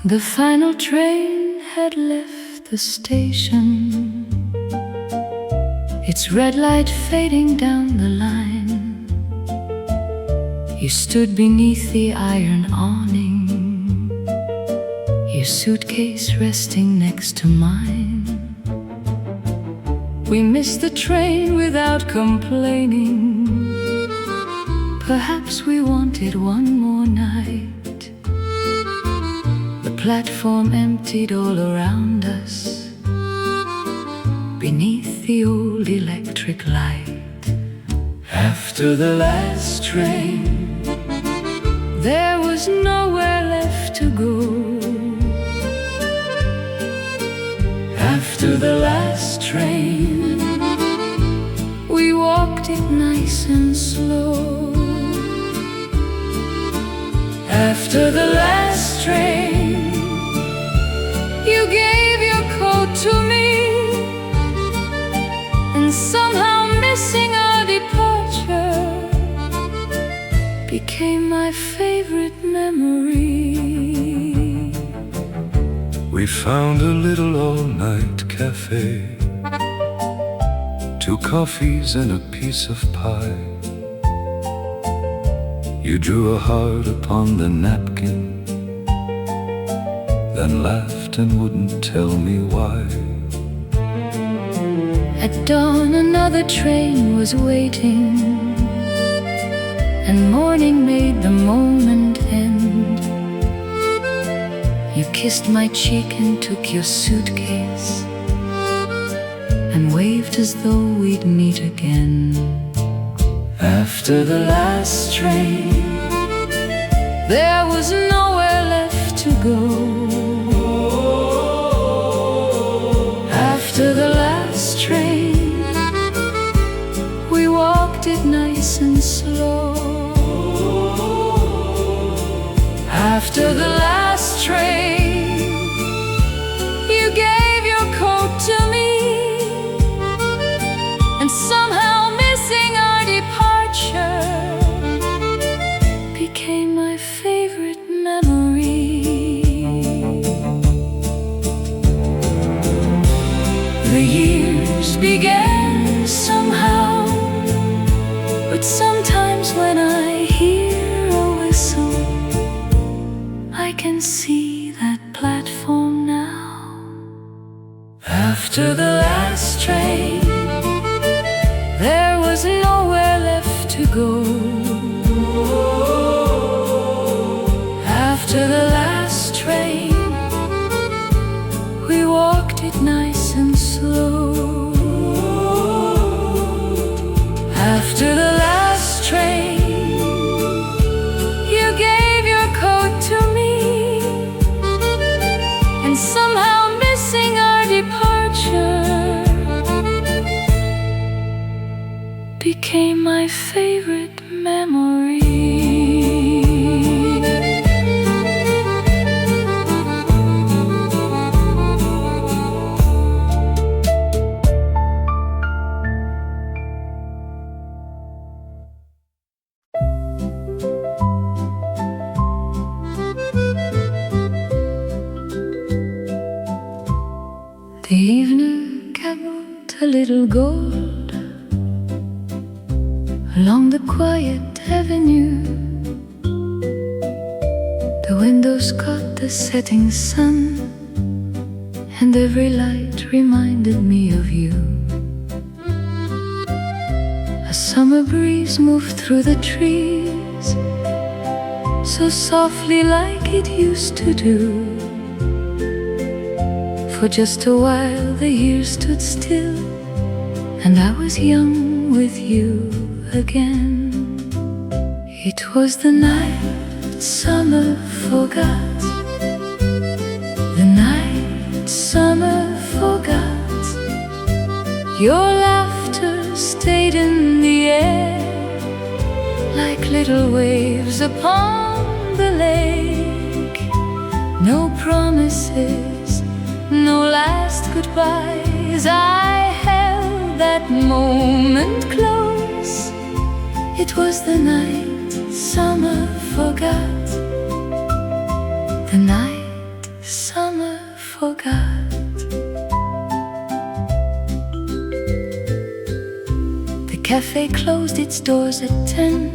The final train had left the station, its red light fading down the line. You stood beneath the iron awning, your suitcase resting next to mine. We missed the train without complaining. Perhaps we wanted one more night. The platform emptied all around us, beneath the old electric light. After the last train, there was nowhere left to go. After the last train, we walked it nice and slow. After the last train, you gave your coat to me, and somehow missing our departure became my favorite memory. We found a little all-night cafe, 2 coffees and a piece of pie. You drew a heart upon the napkin, then laughed and wouldn't tell me why. At dawn another train was waiting, and morning made the moment end. You kissed my cheek and took your suitcase, and waved as though we'd meet again. After the last train, there was nowhere left to go. After the last train, we walked it nice and slow. After the last train, you gave your coat to me, and somehow missing our departure became my favorite memory. The years began somehow, but sometimes when I hear a whistle, I can see that platform now. After the last train, there was nowhere left to go. After the last train, we walked it nice and slow. After the last train, you gave your coat to me, and somehow missing our departure became my favorite memory. The evening gambled a little gold along the quiet avenue. The windows caught the setting sun, and every light reminded me of you. A summer breeze moved through the trees, so softly like it used to do. For just a while the years stood still, and I was young with you again. It was the night summer forgot, the night summer forgot. Your laughter stayed in the air, like little waves upon the lake. No promises, no last goodbyes. I held that moment close. It was the night summer forgot, the night cafe closed its doors at 10.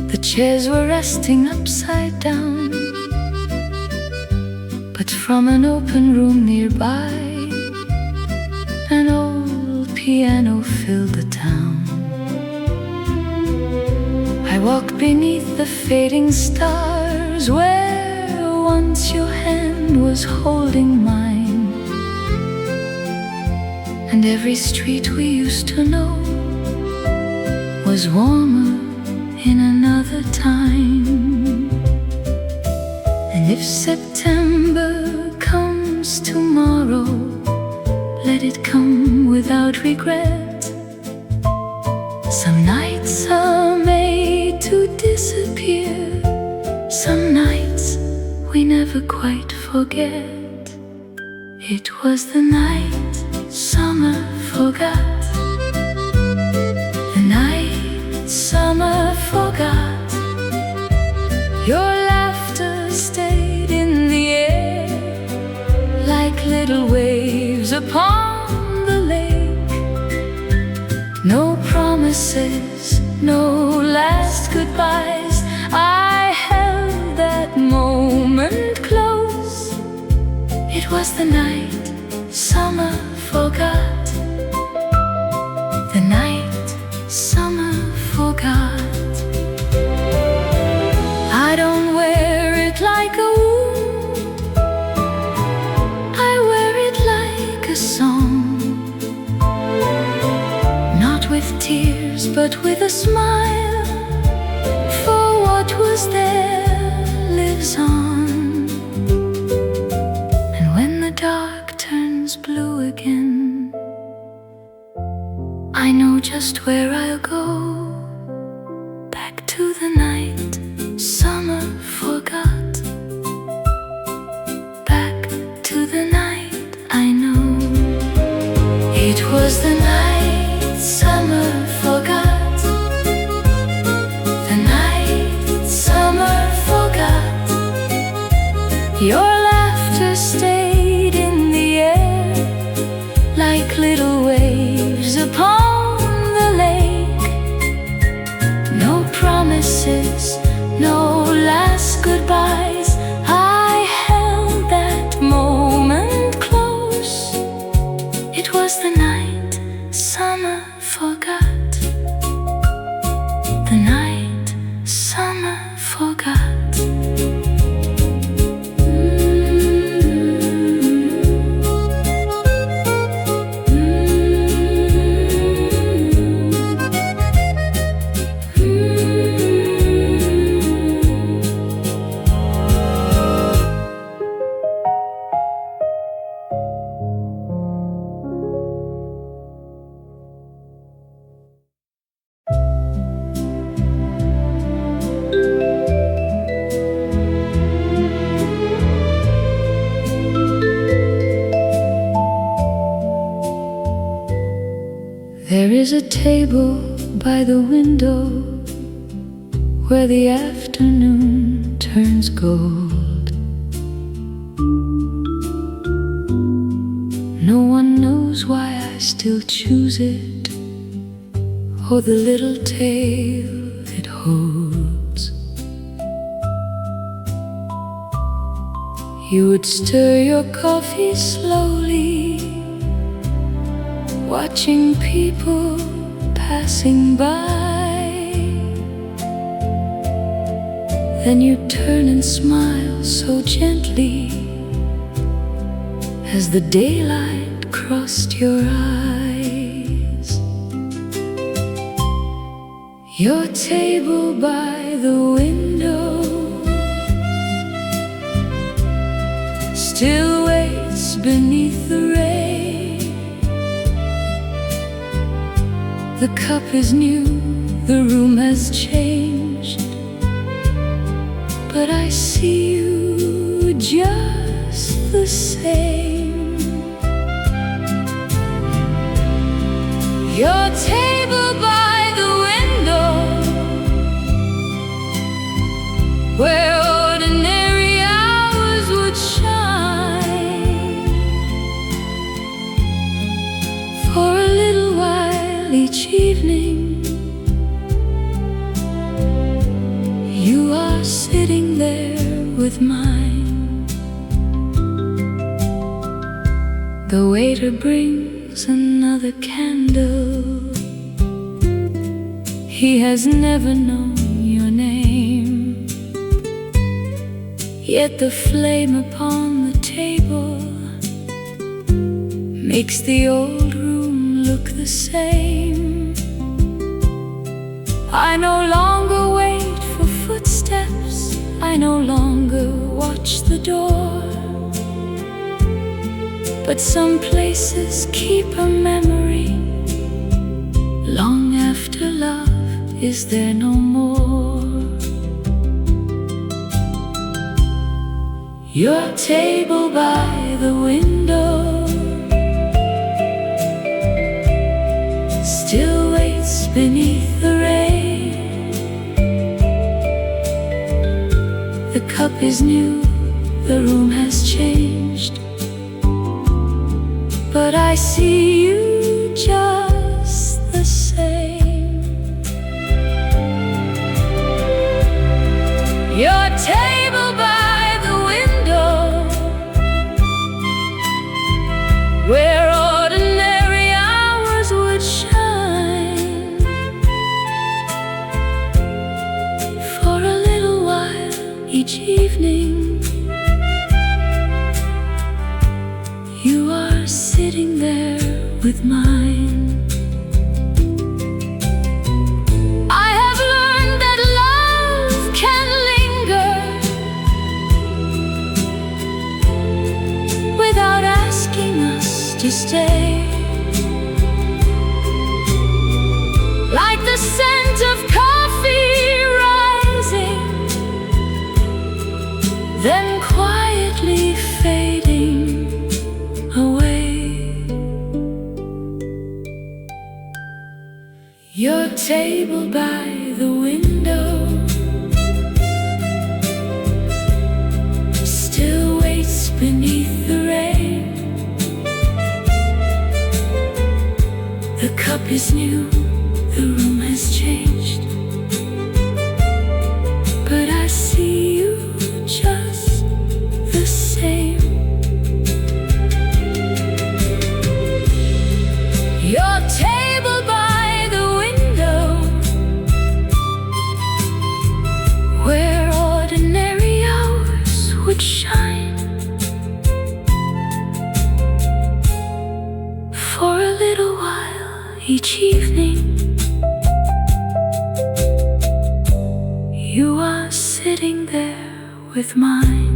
The chairs were resting upside down, but from an open room nearby, an old piano filled the town. I walked beneath the fading stars, where once your hand was holding mine, and every street we used to know was warmer in another time. And if September comes tomorrow, let it come without regret. Some nights are made to disappear, some nights we never quite forget. It was the night summer forgot, the night summer forgot. Your laughter stayed in the air like little waves upon the lake. No promises, no last goodbyes. I held that moment close. It was the night summer forgot, the night summer forgot. I don't wear it like a wound, I wear it like a song, not with tears but with a smile, for what was there lives on. And when the dark turns blue again, I know just where I'll go, back to the night summer forgot, back to the night I know. It was the night summer forgot, the night summer forgot. Your laughter stayed in the air like little waves upon the lake. No promises, no last goodbyes. I held that moment close. It was the night summer forgot, the night summer forgot. There is a table by the window where the afternoon turns gold. No one knows why I still choose it, or the little tale it holds. You would stir your coffee slowly, watching people passing by. Then you turn and smile so gently as the daylight crossed your eyes. Your table by the window still waits beneath the rain. The cup is new, the room has changed, but I see you just the same. Your table by the window, where ordinary hours would shine. For a little while each evening. You are sitting there with mine. The waiter brings another candle. He has never known your name, yet the flame upon the table makes the old room look the same. I no longer wait for footsteps, I no longer watch the door, but some places keep a memory long after love is there no more. Your table by the window still waits beneath the rain. The cup is new, the room has changed, but I see you just the same. Your table by the window, where ordinary hours would shine. For a little while each evening, you are sitting there with mine. I have learned that love can linger without asking us to stay. Like the scent of coffee rising, then quietly fading away. Your table by the window still waits beneath the rain. The cup is new, the room has changed, but I see you just the same. Your table by the window, where ordinary hours would shine. For a little while each evening, you are sitting there with mine.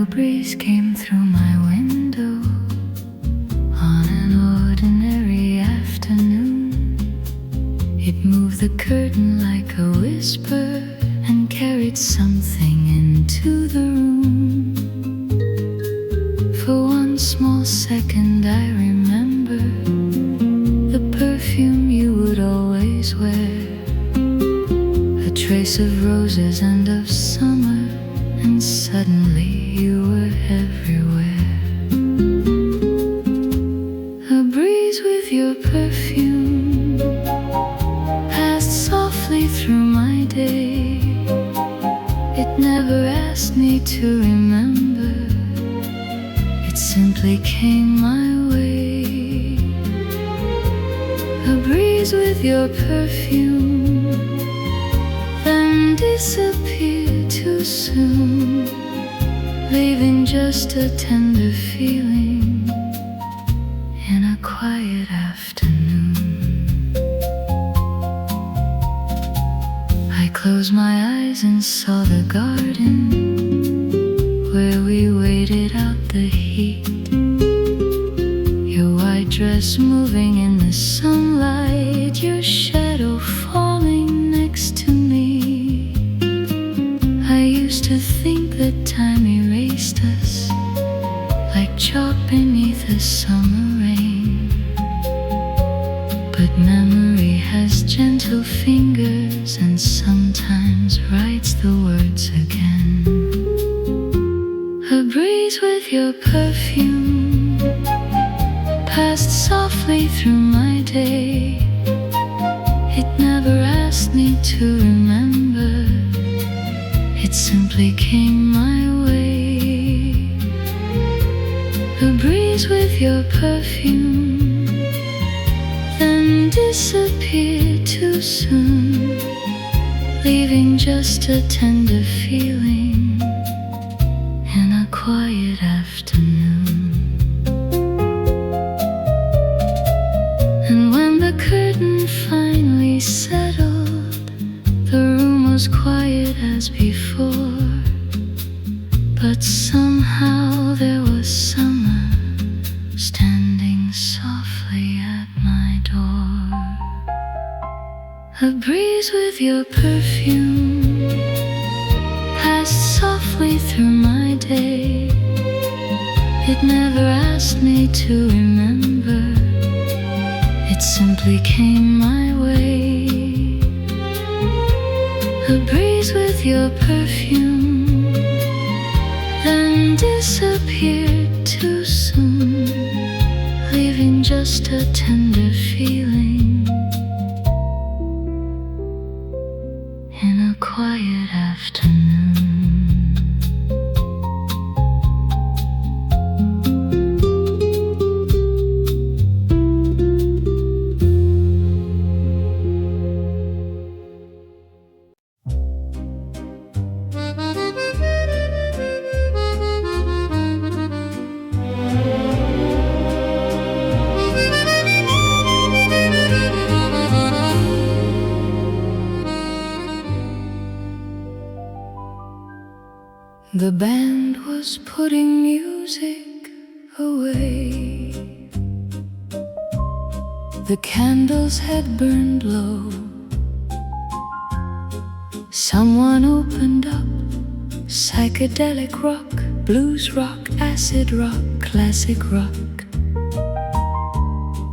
Breeze came through my window on an ordinary afternoon. It moved the curtain like a whisper and carried something into the room. For one small second I remember the perfume you would always wear, a trace of roses and of summer, and suddenly you were everywhere. A breeze with your perfume passed softly through my day. It never asked me to remember, it simply came my way. A breeze with your perfume, then disappeared too soon, leaving just a tender feeling in a quiet afternoon. I closed my eyes and saw the garden where we waited out the heat. Your white dress dress moving in the sunlight, your shadow falling next to me. I used to think that time erased us like chalk beneath a summer rain. But memory has gentle fingers and sometimes writes the words again. A breeze with your perfume passed softly through my day. It never asked me to remember, it simply came my way. A breeze with your perfume, then disappeared too soon, leaving just a tender feeling in a quiet afternoon. And when the curtain finally settled, the room was quiet as before, but somehow there was summer standing softly at my door. A breeze with your perfume passed softly through my day. It never asked me to remember, it simply came my way. A breeze with your perfume, then disappeared too soon, leaving just a tender feeling in a quiet afternoon. The band was putting music away. The candles had burned low. Someone opened up psychedelic rock, blues rock, acid rock, classic rock.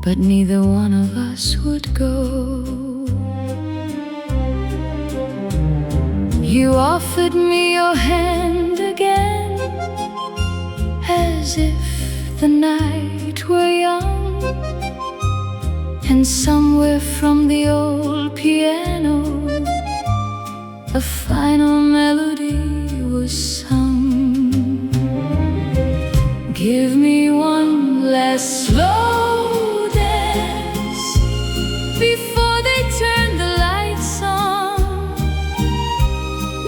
But neither one of us would go. You offered me your hand again, as if the night were young, and somewhere from the old piano a final melody was sung. Give me one last slow dance before they turn the lights on.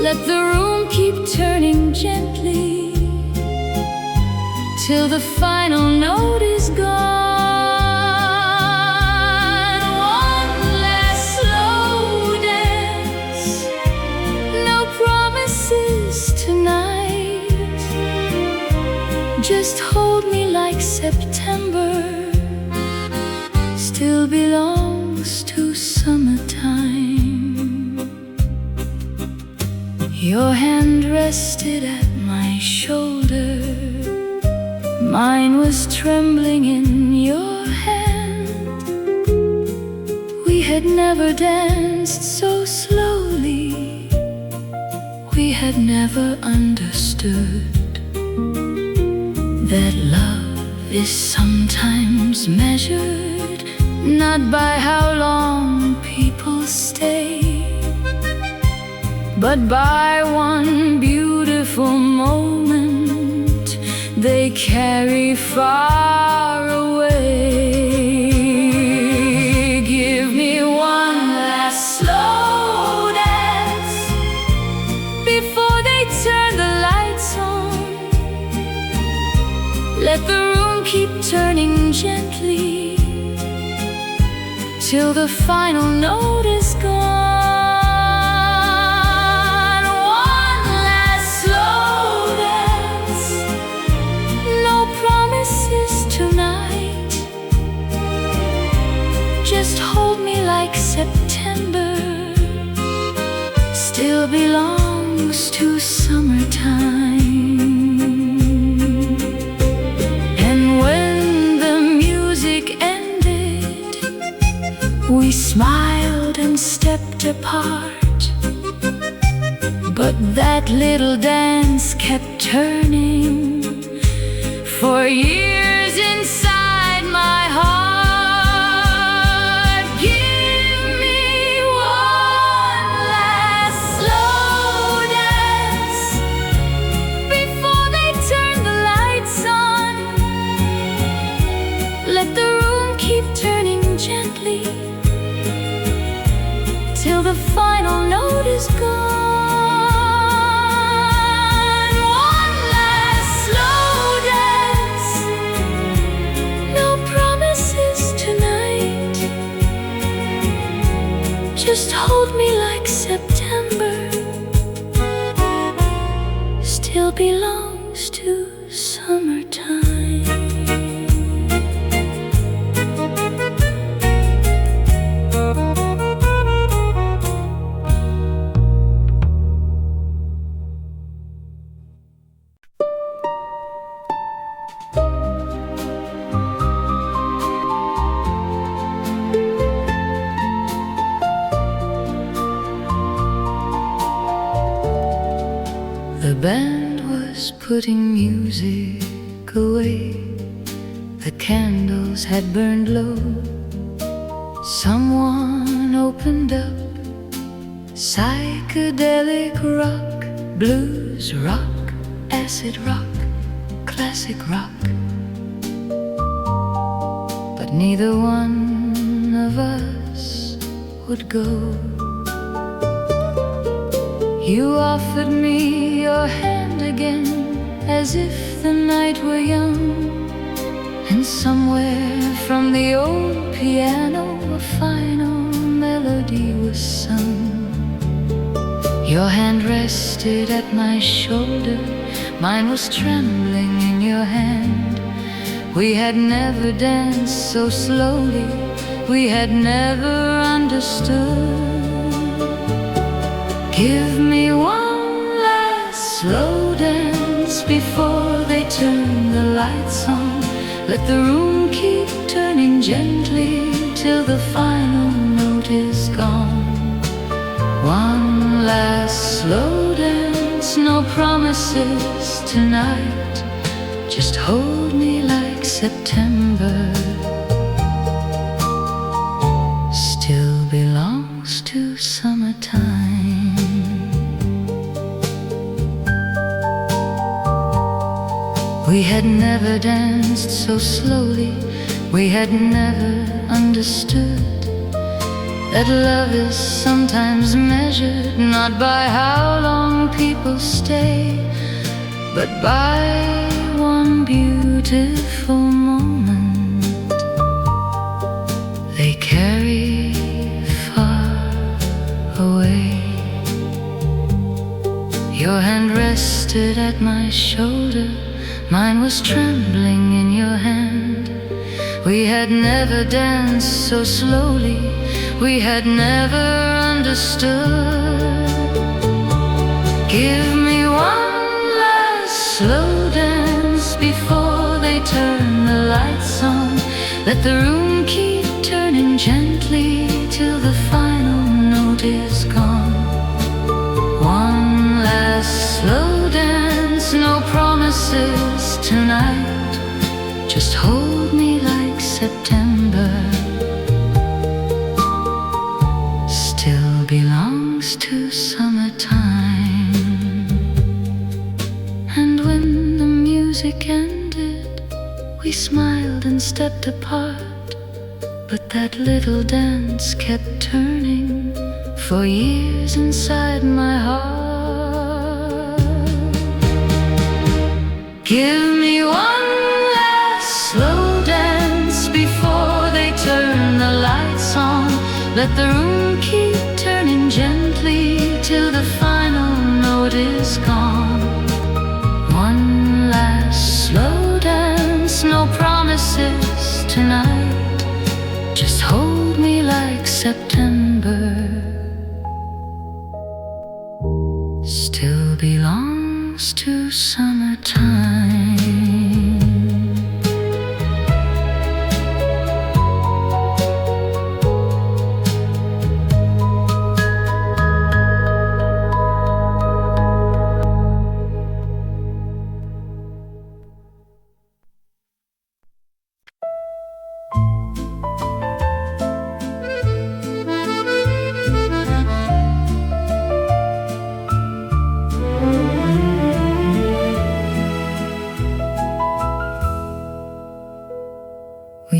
Let the room keep turning gently till the final note is gone. One last slow dance, no promises tonight. Just hold me like September still belongs to summertime. Your hand rested at my shoulder, mine was trembling in your hand. We had never danced so slowly, we had never understood that love is sometimes measured not by how long people stay, but by one beautiful moment they carry far away. Give me one last slow dance before they turn the lights on. Let the room keep turning gently till the final note is gone. like September still belongs to summertime. And when the music ended, we smiled and stepped apart, but that little dance kept turning for years inside my heart. Give me one last slow dance before they turn the lights on. Let the room keep turning gently till the final note is gone. Just hold me like September still belongs to summertime. The band was putting music away. The candles had burned low. Someone opened up psychedelic rock, blues rock, acid rock, classic rock. But neither one of us would go. You offered me your hand again, as if the night were young. And somewhere from the old piano a final melody was sung. Your hand rested at my shoulder, mine was trembling in your hand. We had never danced so slowly, we had never understood. Give me one last slow dance before they turn the lights on. Let the room keep turning gently till the final note is gone. One last slow dance, no promises tonight. Just hold me like September still belongs to summertime. We had never danced so slowly, we had never understood that love is sometimes measured not by how long people stay, but by one beautiful moment they carry far away. Your hand rested at my shoulder, mine was trembling in your hand. We had never danced so slowly, we had never understood. Give me one last slow dance before they turn the lights on. Let the room keep turning gently till the final note is gone. One last slow dance, no promises tonight. Just hold me like September still belongs to summertime. And when the music ended, we smiled and stepped apart, but that little dance kept turning for years inside my heart. Give me one last slow dance before they turn the lights on. Let the room keep turning gently till the final note is gone. One last slow dance, no promises tonight. Just hold me like September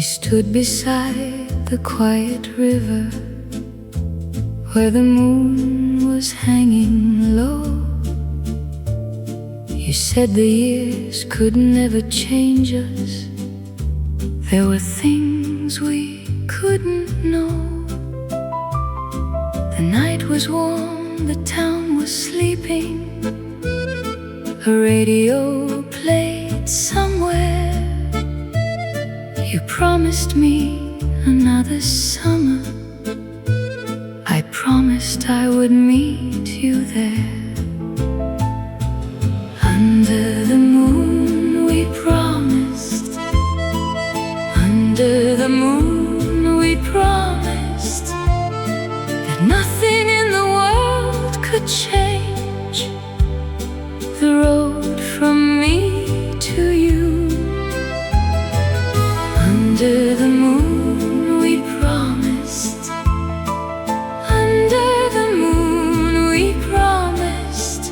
stood beside the quiet river where the moon was hanging low. You said the years could never change us. There were things we couldn't know. The night was warm, the town was sleeping. A radio played somewhere. You promised me another summer. I promised I would meet you there. Under the moon we promised. Under the moon we promised that nothing in the world could change the road from me to you. Under the moon we promised. Under the moon we promised.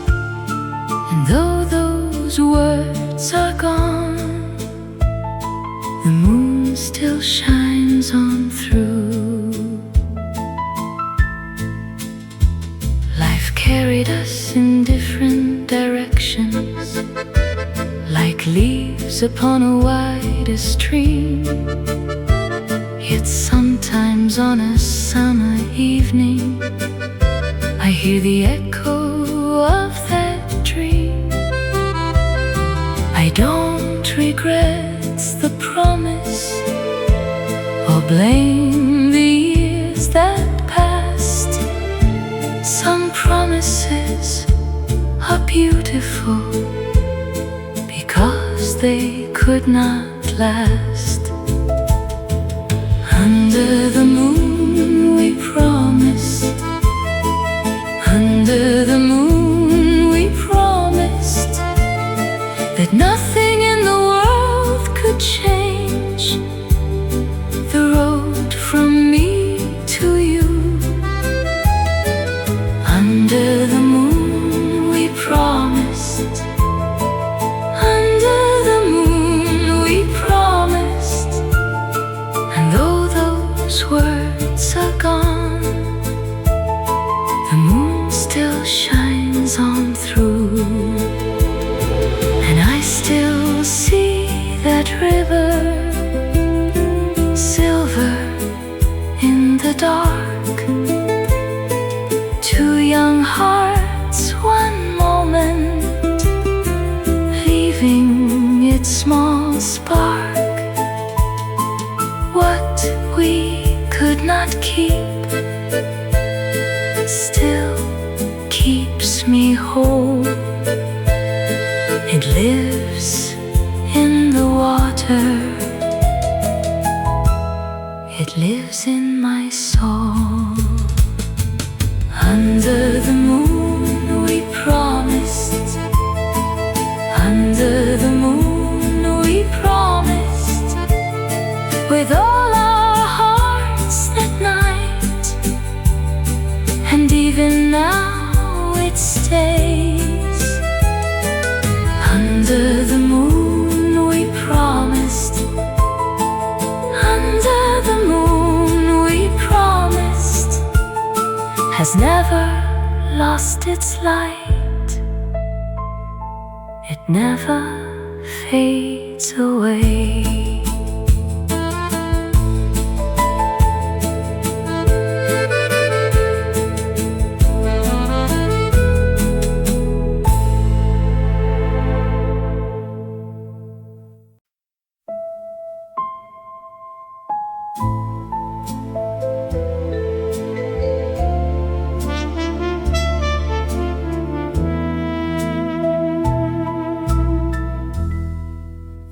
And though those words are gone, the moon still shines on through. Life carried us in different directions, like leaves upon a wider stream. Yet sometimes on a summer evening, I hear the echo of that dream. I don't regret the promise or blame the years that passed. Some promises are beautiful because they could not last. Under the moon we promised. Under the moon we promised that nothing in the world could change the road from me to you. Under the moon we promised. Under the moon we promised. And though those words are gone, the moon still shines on through. And I still see that river, silver in the dark. Two young hearts, one moment, leaving its small spark. What we could not keep still keeps me whole. It lives in the water. It lives in my soul. Under the moon we promised. Under the moon we promised. With all our hearts that night. And even now it stays. Under the moon we promised. Under the moon we promised. Has never lost its light. It never fades away.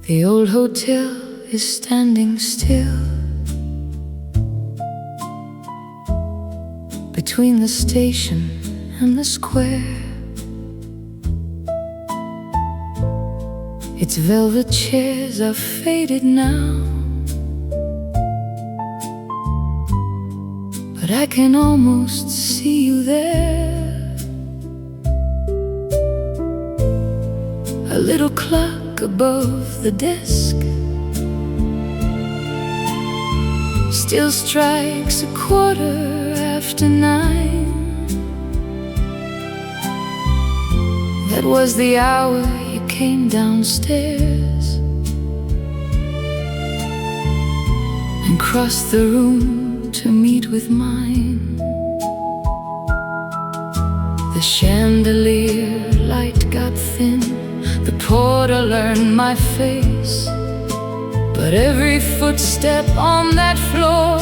The old hotel is standing still between the station and the square. Its velvet chairs are faded now, but I can almost see you there. A little clock above the desk still strikes 9:15. That was the hour you came downstairs and crossed the room to meet with mine. The chandelier light got thin, the porter learned my face, but every footstep on that floor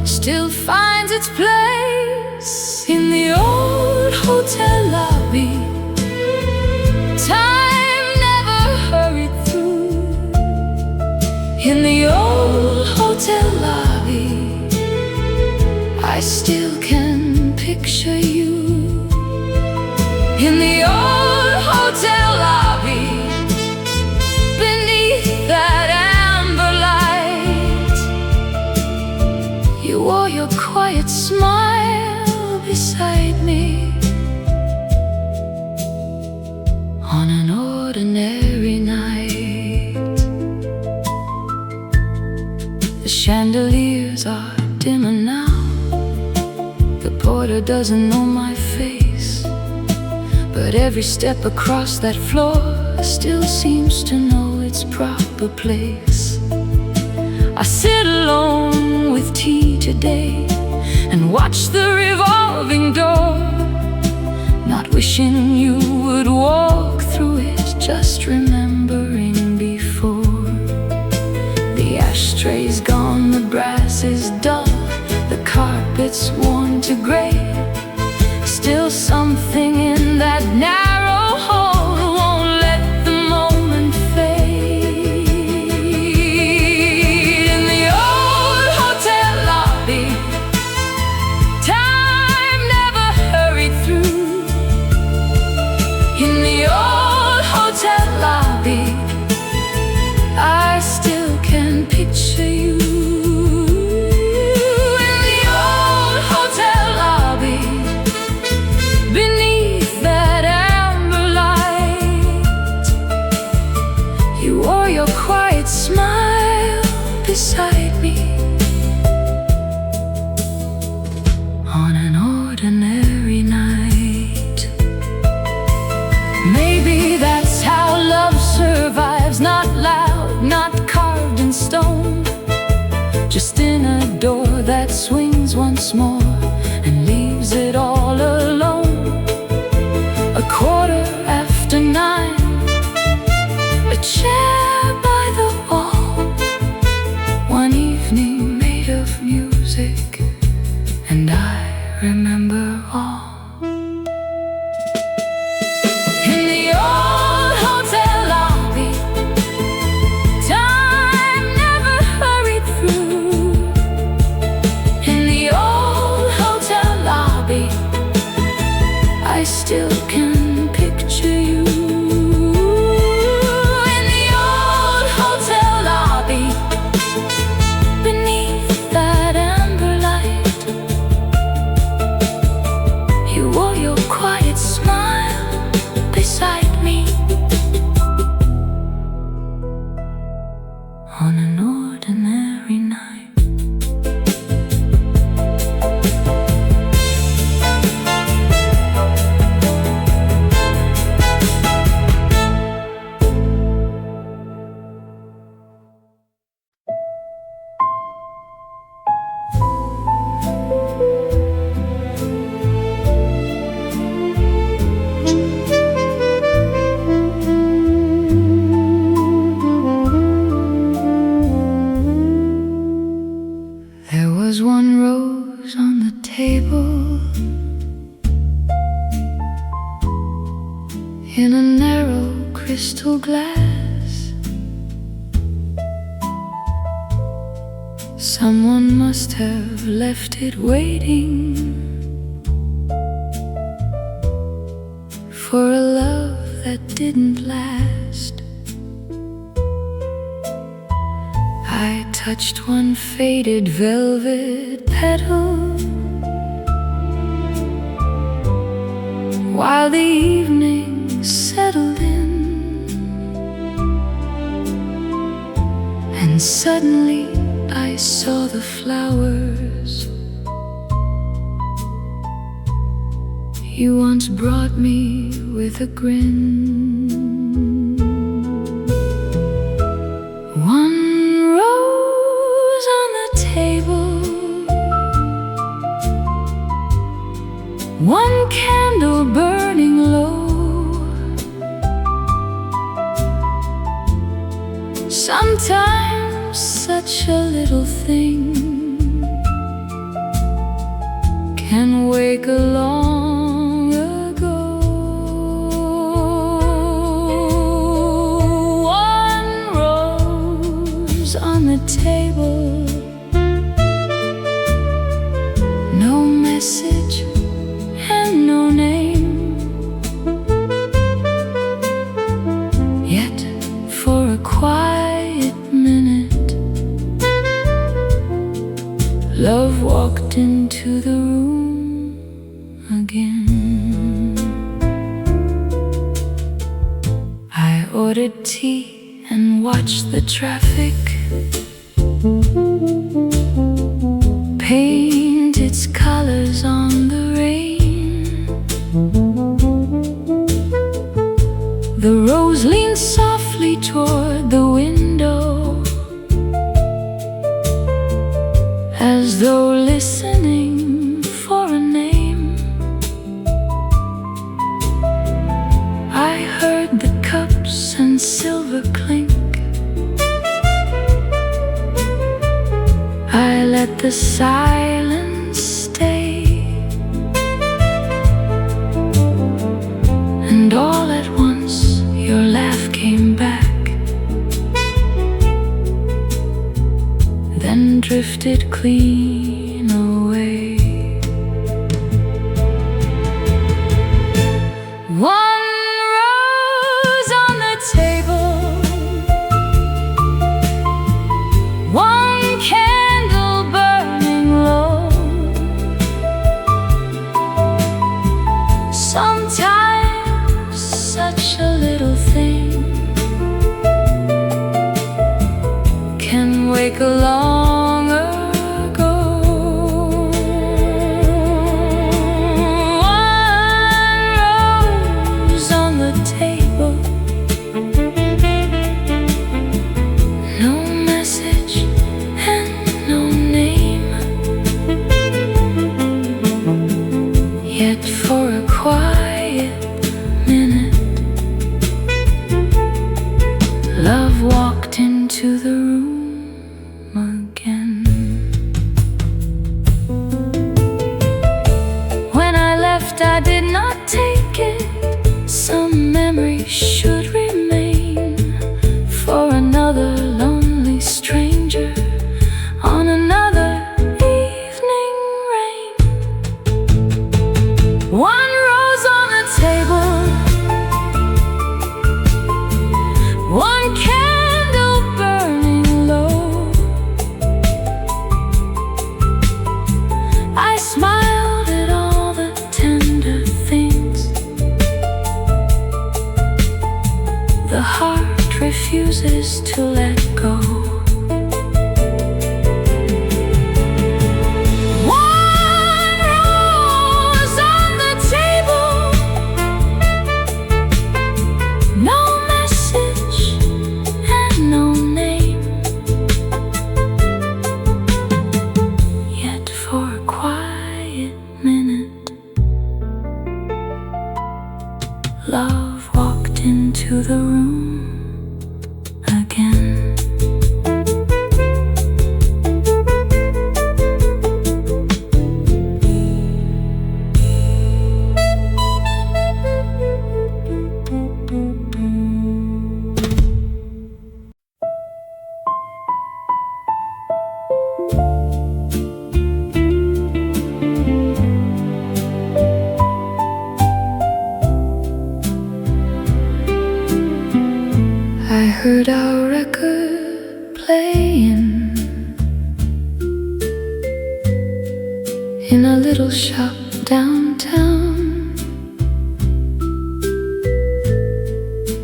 still finds its place in the old hotel lobby. Time never hurried through. In the old hotel lobby, I still can picture you. In the old hotel lobby, beneath that amber light, you wore your quiet smile beside me. On an ordinary night, the chandeliers are dimmer now. The porter doesn't know my face, but every step across that floor still seems to know its proper place. I sit alone with tea today and watch the revolving door, not wishing you would walk through it, just remembering before. The ashtray's gone, the brass is dull, the carpet's worn to gray. Still something in that narrow hole won't let the moment fade. In the old hotel lobby, time never hurried through. In the old hotel lobby, I still can picture you. In the old hotel lobby, beneath that amber light, you wore your quiet smile beside me. On an ordinary night, maybe that's how love survives. Not loud, not carved in stone, just in a door that swings once more and leaves it all alone. 9:15, a chair by the wall, one evening made of music, and I remember all. In the old hotel lobby, time never hurried through. In the old hotel lobby, I still can picture you. In the old hotel lobby, beneath that amber light, you wore your quiet smile beside me. On an ordinary night. There was one rose on the table in a narrow crystal glass. Someone must have left it waiting for a love that didn't last. I touched one faded velvet petal while the evening settled in, and suddenly I saw the flowers you once brought me with a grin. One rose on the table, one candle burning low. Sometimes such a little thing can wake a long ago. One rose on the table, no message and no name. Yet for a quiet minute, love walked into the room again. I ordered tea and watched the traffic paint its colors on the rain. The rose leaned softly toward the window, as though listening for a name. I heard the cups and silver clink. I let the silence stay, and all at once your laugh came back, then drifted clean away. One rose on the table, one candle burning low. Sometimes such a little thing can wake a long ago. One rose on the table, no message and no name. Yet for a quiet minute, love walked into the room again. When I left, I did not take it. Some memory should remain for another lonely stranger on another evening rain. One rose on the table, one candle burning low. I smiled at all the tender things the heart refuses to let go. One rose on the table, no message and no name. Yet for a quiet minute, love walked into the room again. I heard our record playing in a little shop downtown.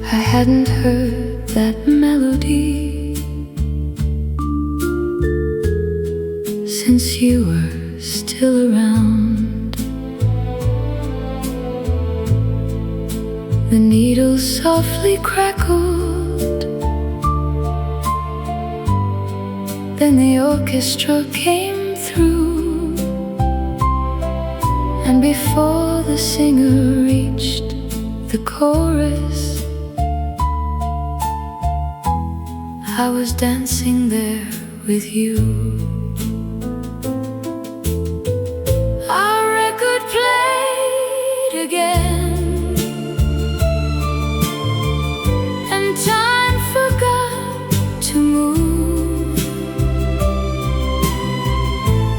I hadn't heard that melody since you were still around. The needle softly crackled, then the orchestra came through, and before the singer reached the chorus, I was dancing there with you. Our record played again, and time forgot to move.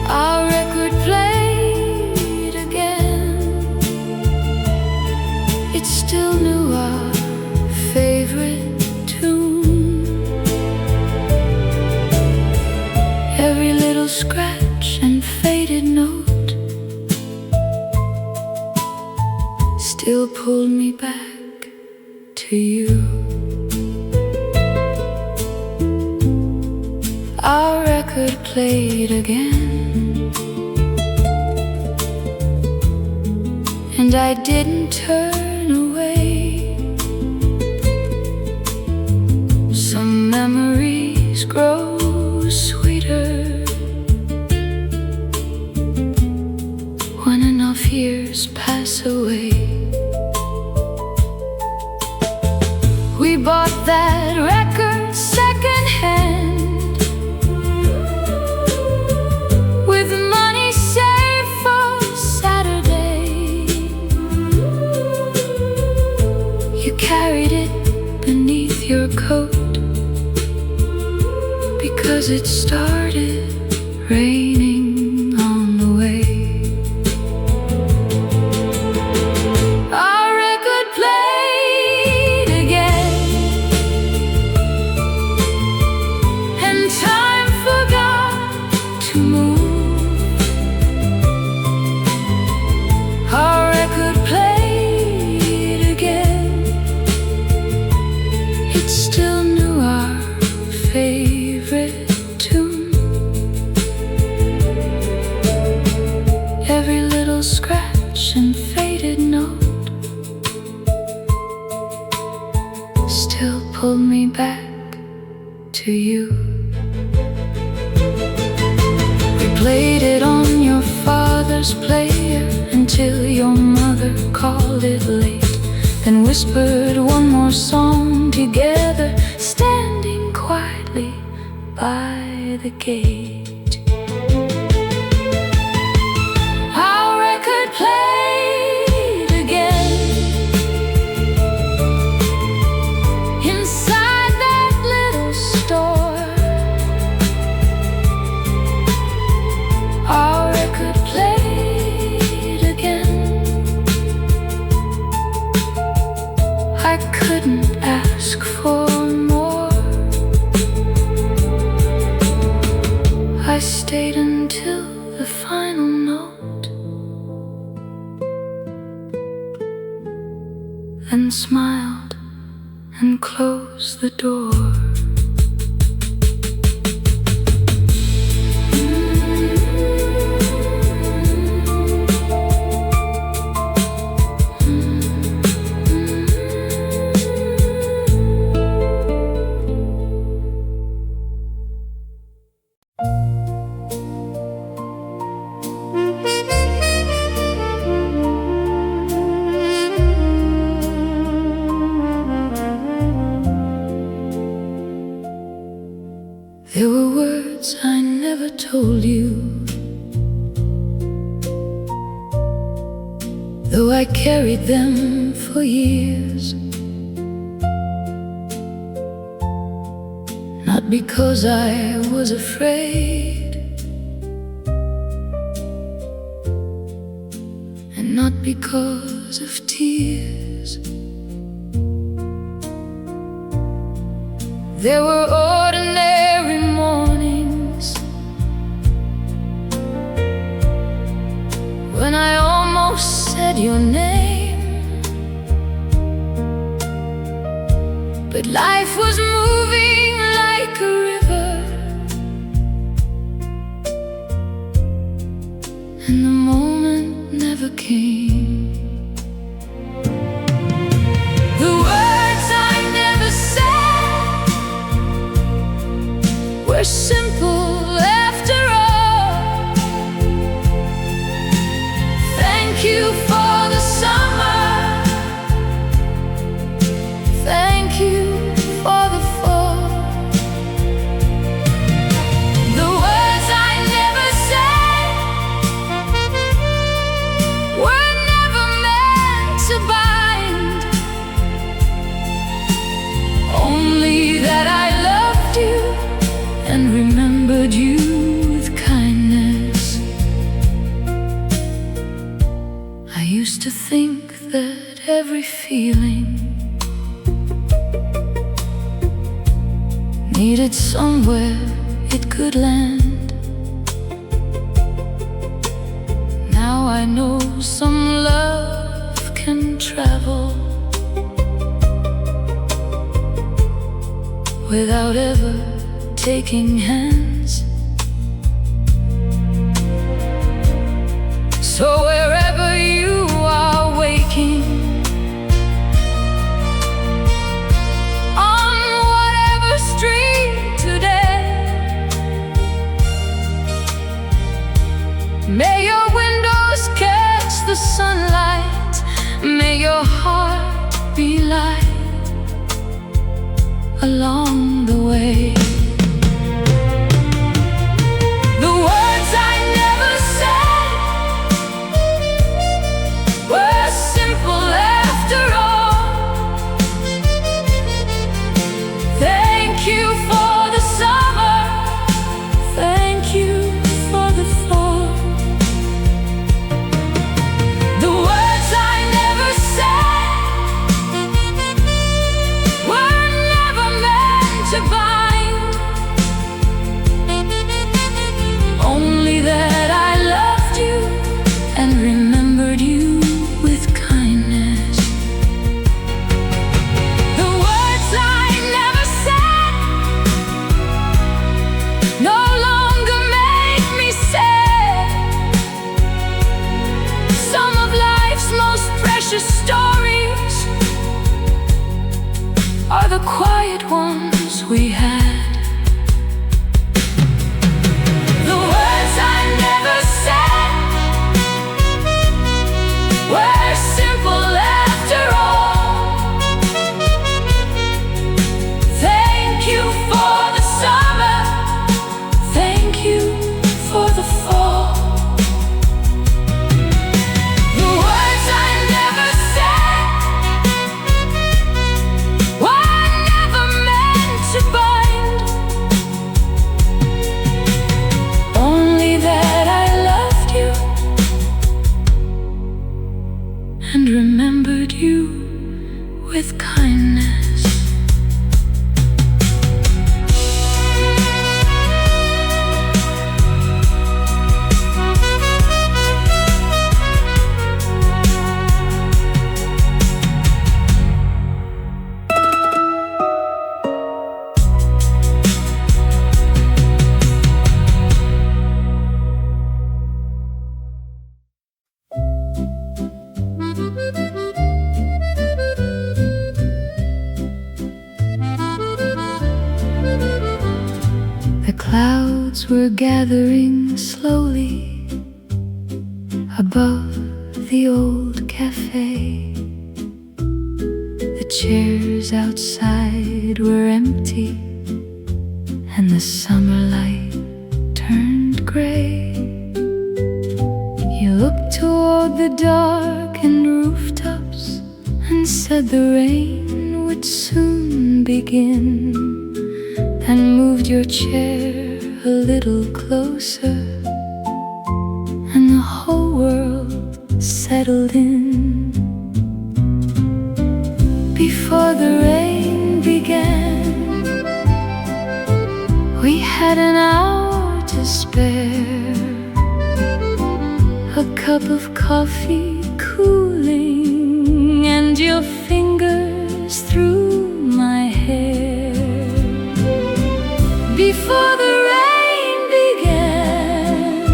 Our record played again, it still knew our favorite tune. Every little scratch and faded note still pulled me back to you. Our record played again, and I didn't turn away. Some memories grow sweeter when enough years pass away. We bought that record secondhand with money saved for Saturday. You carried it beneath your coat because it started raining on the way. Our record played again, and time forgot to move. Our record played again, it still knew our favorite tune. Every little scratch and faded note still pulled me back to you. We played it on your father's player until your mother called it late, then whispered one more song together, standing quietly by the gate. Our record played again inside that little store. Our record played again, I couldn't ask for more. I stayed until the final note, then smiled and closed the door. There were words I never told you, though I carried them for years. Not because I was afraid, and not because of tears. There were ordinary mornings when I almost said your name, but life was moving like a river, and the moment never came. The words I never said were simple after all. Thank you for the summer. Thank you for the fall. The words I never said were never meant to bind. Only that I loved you and remembered you with kindness. I used to think that every feeling needed somewhere it could land. Now I know some love can travel without ever taking hands. So wherever you are waking, on whatever street today, may your windows catch the sunlight, may your heart be light along the way. The words I never said were simple after all. Thank you for the summer. Thank you for the fall. The words I never said were never meant to bind. Only that I loved you and remembered you with kindness. The words I never said no longer make me sad. Some of life's most precious stories are the quiet ones we had. The words I never said were simple after all. Thank you for the summer. Thank you for the fall. The words I never said were never meant to bind. Only that I loved you and remembered you with kindness. The clouds were gathering slowly above the old cafe. The chairs outside were empty and the summer light turned gray. You looked toward the darkened rooftops and said the rain would soon begin, and moved your chair a little closer, and the whole world settled in. Before the rain began, we had an hour to spare, a cup of coffee cooling, and your fingers through my hair. Before the rain began,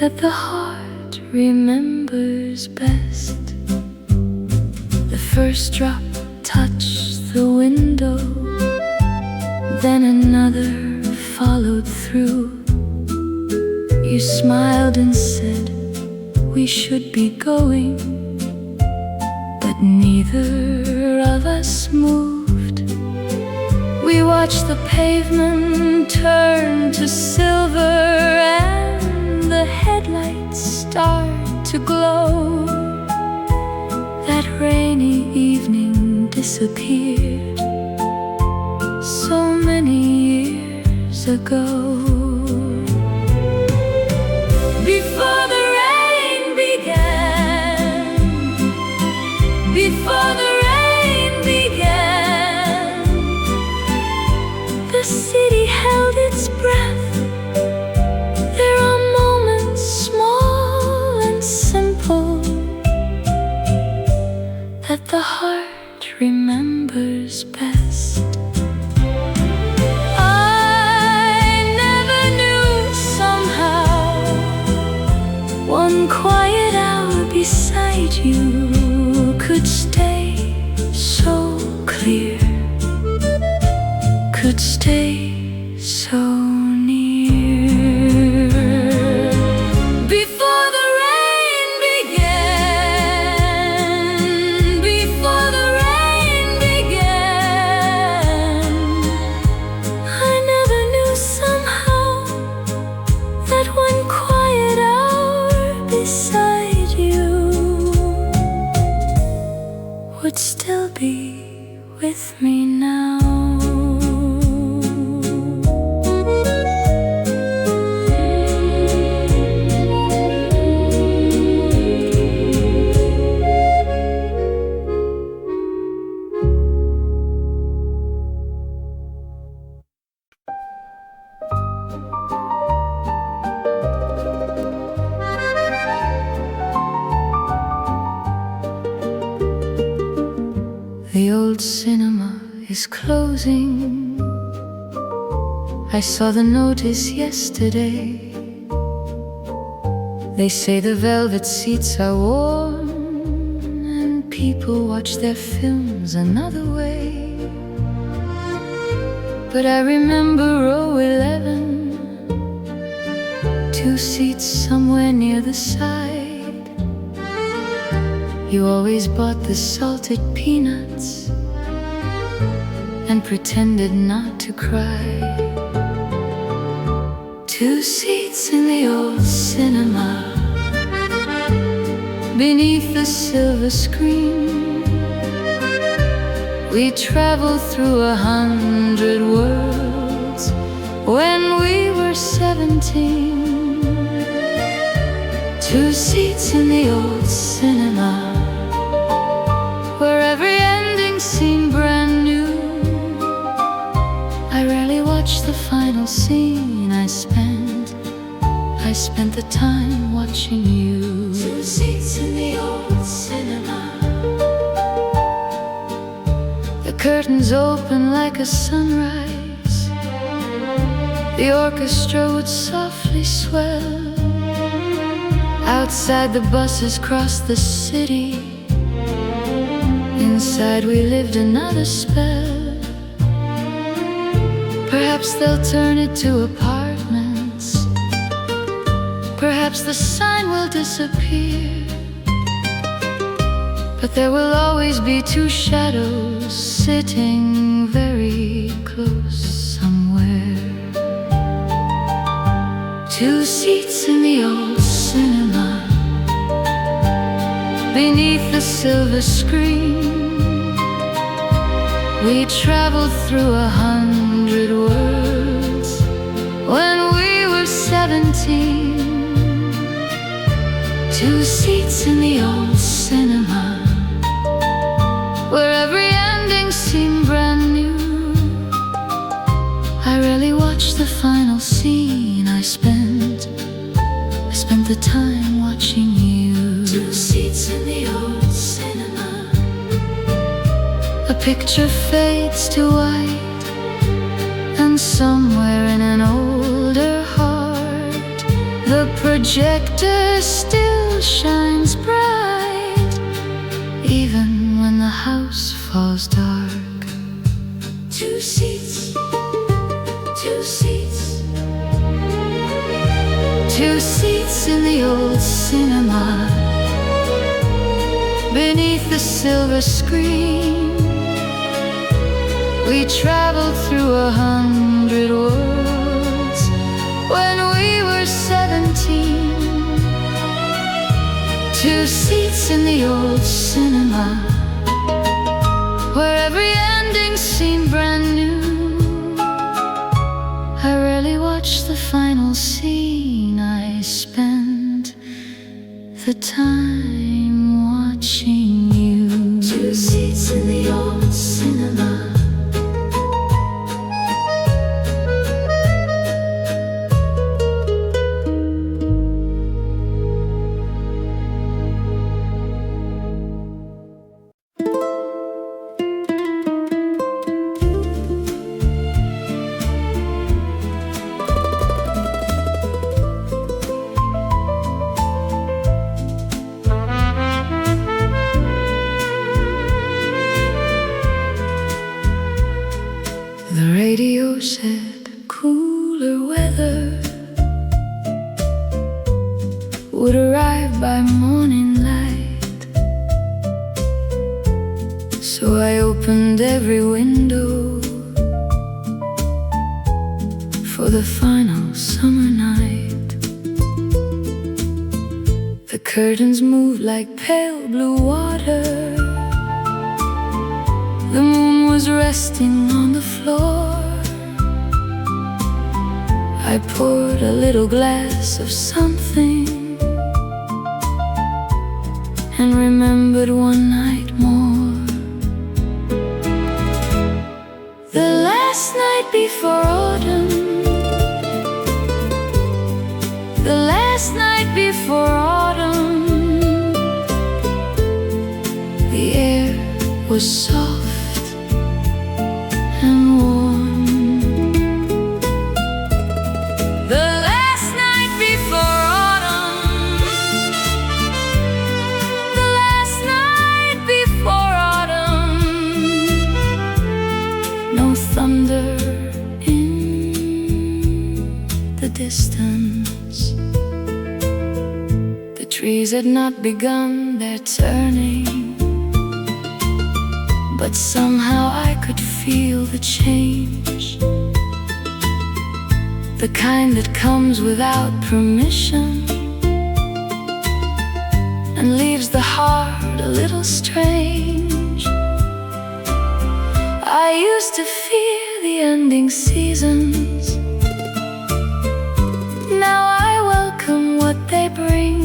that the heart remembers best. The first drop touched the window, then another followed through. You smiled and said we should be going, but neither of us moved. We watched the pavement turn to silver and the headlights start to glow. That rainy evening disappeared so many years ago. Before the rain began, before the rain began, the city held its breath. There are moments small and simple that the heart remembers best. One quiet hour beside you could stay so clear, could stay so near. Before the rain began, before the rain began, I never knew somehow that one quiet hour beside you would still be with me now. The old cinema is closing. I saw the notice yesterday. They say the velvet seats are warm and people watch their films another way. But I remember row 11, 2 seats somewhere near the side. You always bought the salted peanuts and pretended not to cry. 2 seats in the old cinema, beneath the silver screen. We traveled through 100 worlds when we were 17. 2 seats in the old cinema, where every ending seemed brand new. I rarely watched the final scene. I spent the time watching you. 2 seats in the old cinema. The curtains open like a sunrise. The orchestra would softly swell. Outside the buses crossed the city. Inside we lived another spell. Perhaps they'll turn it to apartments. Perhaps the sign will disappear. But there will always be 2 shadows sitting very close somewhere. 2 seats in the old cinema, beneath the silver screen. We traveled through 100 worlds when we were 17. 2 seats in the old cinema, where every ending seemed brand new. I rarely watched the final scene. I spent the time watching you. 2 seats in the old cinema. A picture fades to white, and somewhere in an older heart, the projector still shines bright, even when the house falls dark. Two seats, two seats, two seats in the old cinema. Beneath the silver screen, we traveled through 100 worlds when we were 17. Two seats in the old cinema, where every ending seemed brand new. I rarely watched the final scene. I spent the time watching you. Two seats in the old cinema. The radio said cooler weather would arrive by morning light. So I opened every window for the final summer night. The curtains moved like pale blue water. The moon was resting on the floor. I poured a little glass of something and remembered one night more. The last night before autumn, the last night before autumn. The air was soft and warm. The last night before autumn, the last night before autumn. No thunder in the distance. The trees had not begun their turning, but somehow I could feel the change, the kind that comes without permission and leaves the heart a little strange. I used to fear the ending seasons. Now I welcome what they bring.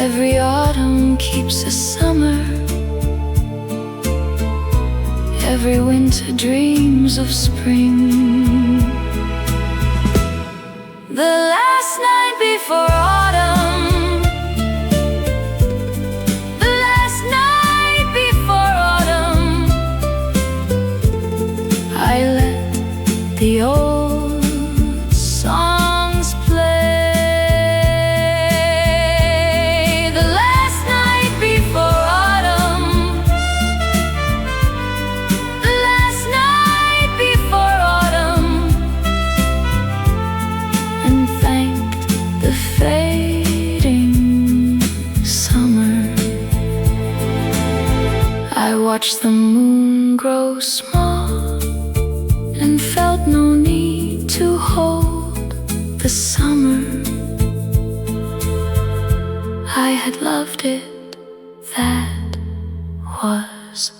Every autumn keeps a summer. Every winter dreams of spring. The last night before autumn, the last night before autumn, I let the old songs play. The last night before autumn, the last night before autumn, and thanked the fading summer. I watched the moon grow small and felt no need to hold the summer. I had loved it, that was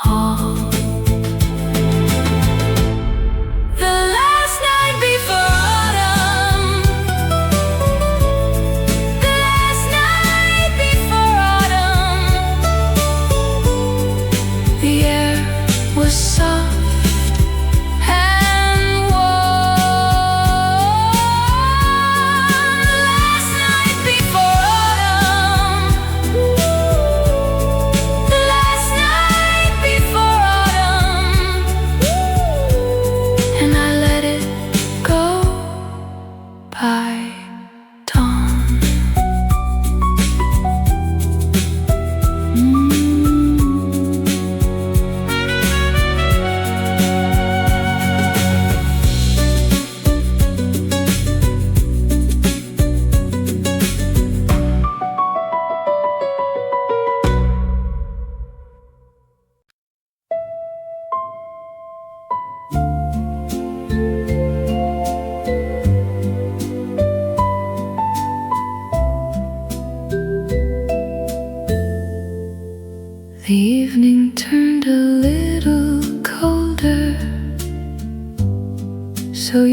all. The last night before autumn, the last night before autumn. The air was soft and warm. The last night before autumn, the last night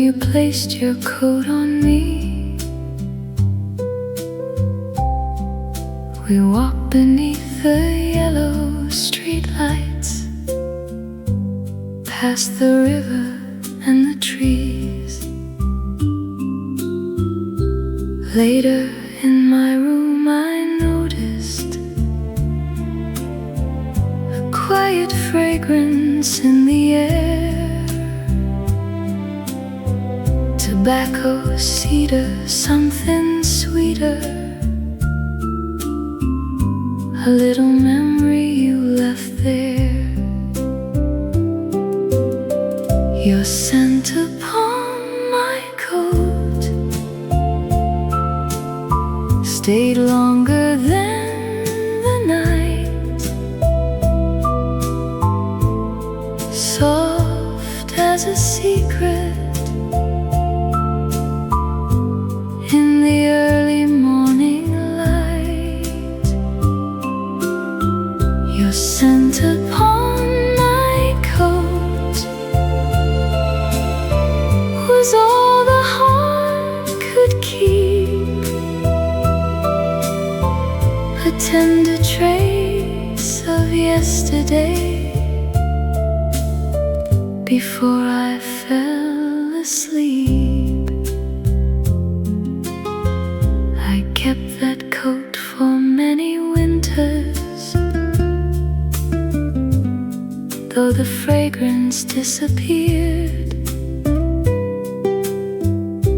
you placed your coat on me. We walked beneath the yellow streetlights, past the river and the trees. Later in my room I noticed a quiet fragrance in the air. Tobacco, cedar, something sweeter. A little memory you left there. Your scent upon my coat stayed longer than the night, soft as a secret in the early morning light. Your scent upon my coat was all the heart could keep, a tender trace of yesterday before I fell asleep. I kept that coat for many winters, though the fragrance disappeared.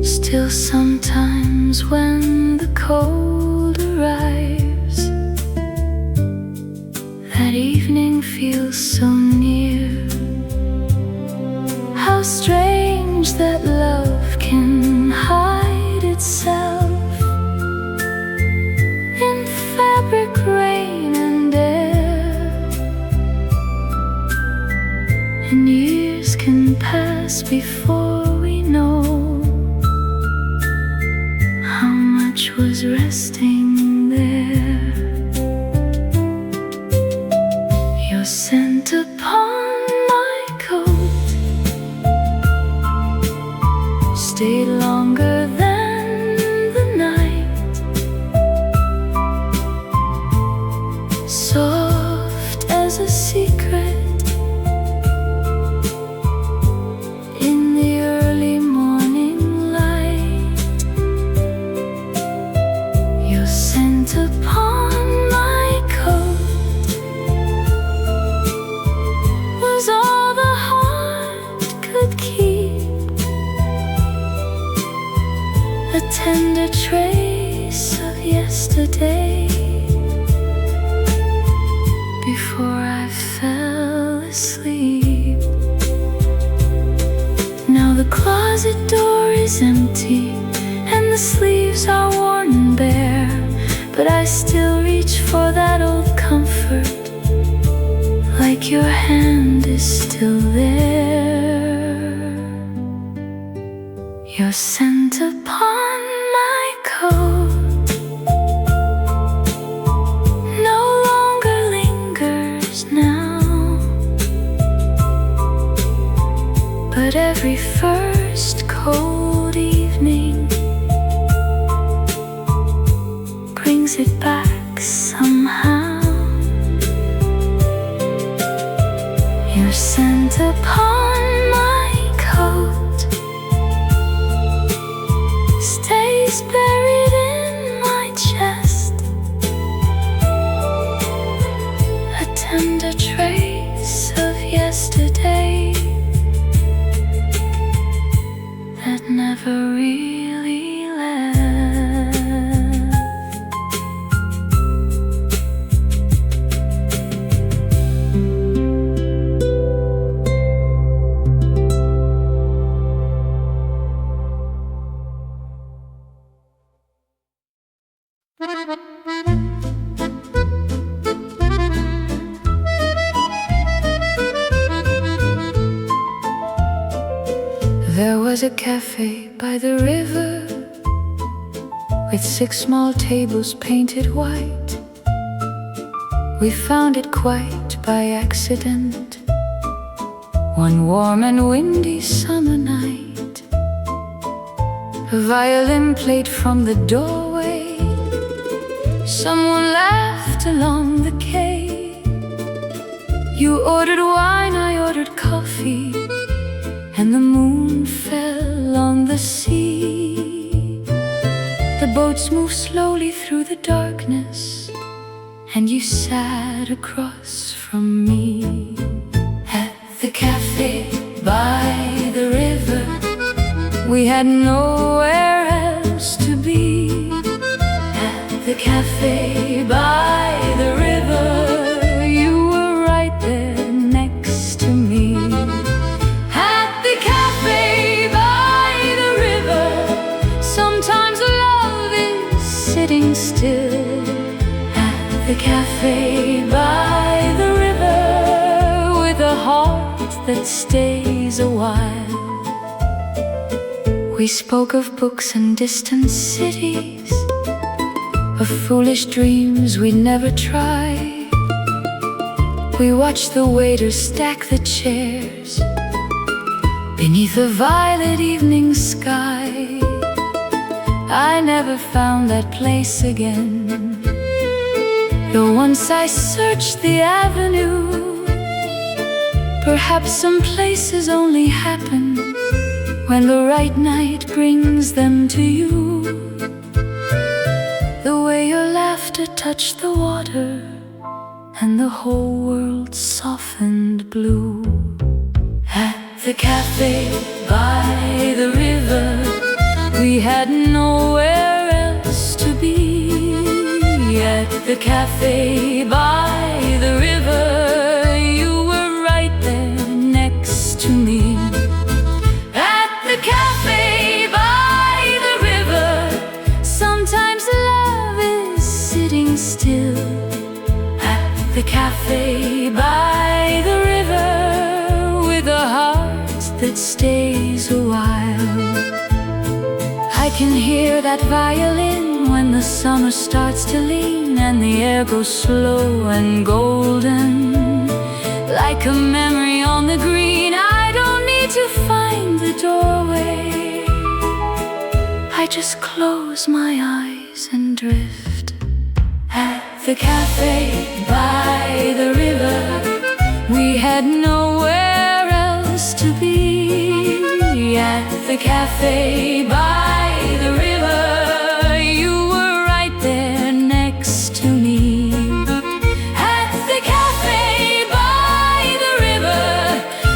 Still sometimes when the cold arrives, that evening feels so near. How strange that love can hide itself in fabric, rain and air. And years can pass before we know how much was resting there. Your scent upon my coat stayed longer than the night, soft as a secret in the early morning light. Your scent upon my coat was all the heart could keep, a tender trace of yesterday before I fell asleep. Now the closet door is empty and the sleeves are worn and bare, but I still reach for that old comfort, like your hand is still there. Your scent upon my coat no longer lingers now, but every first cold evening brings it back somehow. Your scent upon my coat stays buried in my chest, a tender trace of yesterday that never really left. There was a cafe by the river with 6 small tables painted white. We found it quite by accident one warm and windy summer night. A violin played from the doorway. Someone laughed along the quay. You ordered wine, I ordered coffee, and the moon fell on the sea. The boats moved slowly through the darkness, and you sat across from me. At the cafe by the river, we had nowhere else to be. At the cafe by the river, you were right there next to me. At the cafe by the river, sometimes love is sitting still. At the cafe by the river, with a heart that stays a while. We spoke of books and distant cities, of foolish dreams we'd never try. We watched the waiters stack the chairs beneath the violet evening sky. I never found that place again, though once I searched the avenue. Perhaps some places only happen when the right night brings them to you. The way your laughter touched the water, and the whole world softened blue. At the cafe by the river, we had nowhere else to be. At the cafe by the river, you were right there next to me. The cafe by the river, sometimes love is sitting still. At the cafe by the river, with a heart that stays a while. I can hear that violin when the summer starts to lean, and the air goes slow and golden, like a memory on the green. I don't need to find the doorway, I just close my eyes and drift. At the cafe by the river, we had nowhere else to be. At the cafe by the river, you were right there next to me. At the cafe by the river,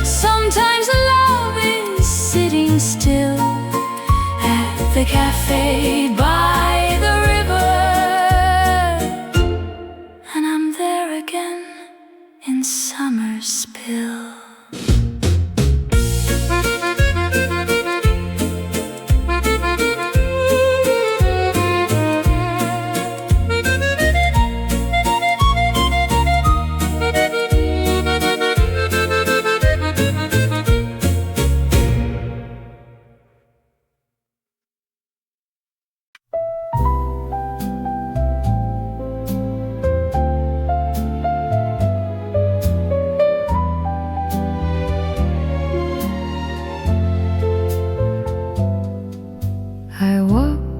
sometimes love is sitting still. At the cafe by the river, and I'm there again in summer spill.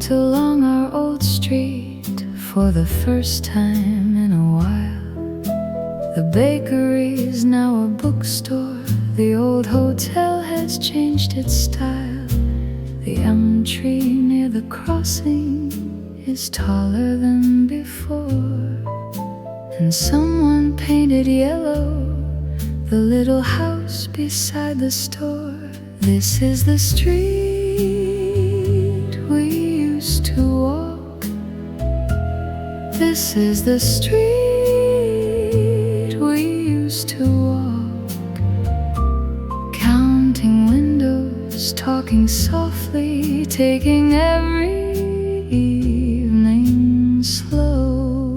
Along our old street for the first time in a while. The bakery's now a bookstore, the old hotel has changed its style. The elm tree near the crossing is taller than before, and someone painted yellow the little house beside the store. This is the street we used to walk. This is the street we used to walk. Counting windows, talking softly, taking every evening slow.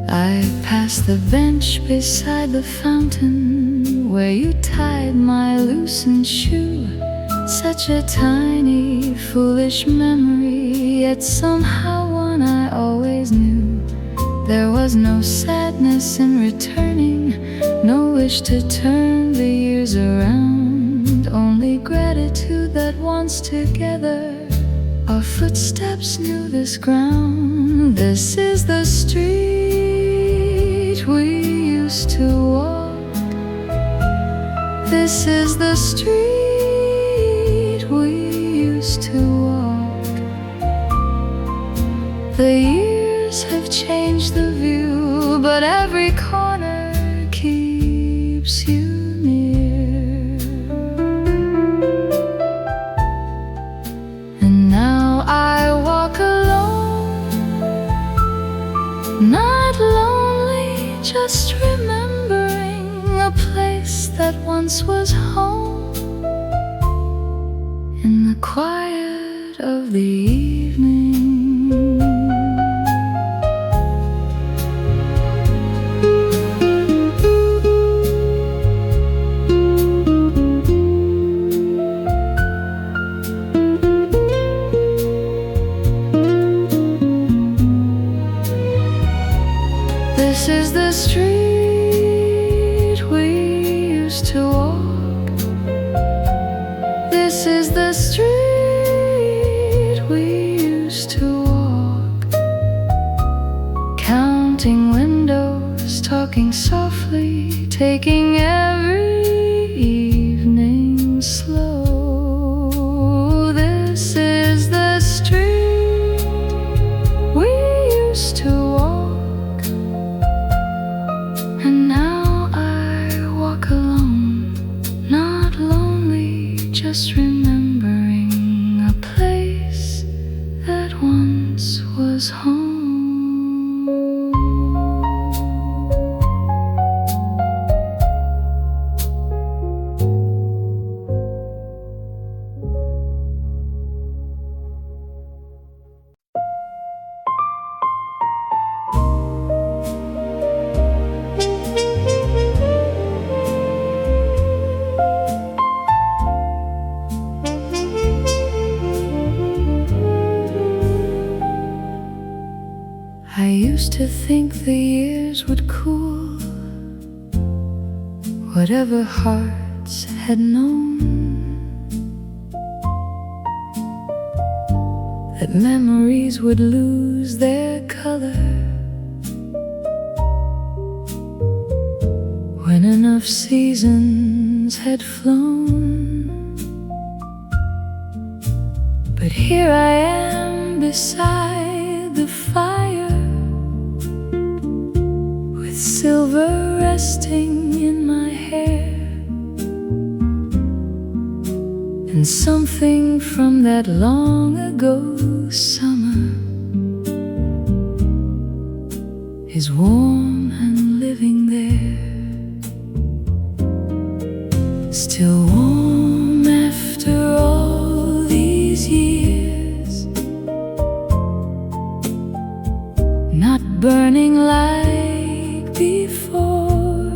I passed the bench beside the fountain where you tied my loosened shoe. Such a tiny, foolish memory, yet somehow one I always knew. There was no sadness in returning, no wish to turn the years around. that once together our footsteps knew this ground. This is the street we used to walk. This is the street we used to walk. The years have changed the view, but every corner keeps you near. And now I walk alone, not lonely, just remembering a place that once was home. In the quiet of the evening, this is the street we used to walk. This is the street we used to walk. Counting windows, talking softly, taking every evening slow. This is the street we used to walk. And now I walk alone, not lonely, just remembering a place that once was home. I used to think the years would cool whatever hearts had known, that memories would lose their color when enough seasons had flown. But here I am beside the fire, with silver resting in my hair, and something from that long ago summer is warm and living there, still warm after all these years, not burning like before,